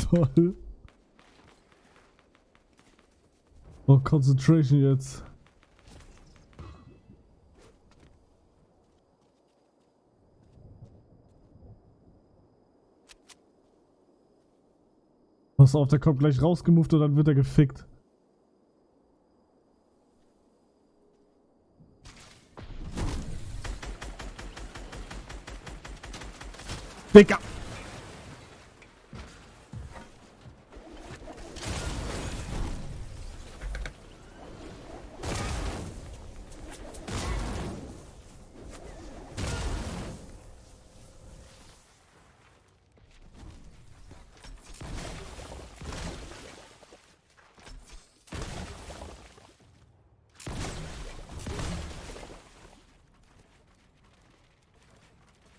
Toll. Oh, Concentration jetzt. Pass auf, der kommt gleich rausgemoved und dann wird er gefickt. Digga!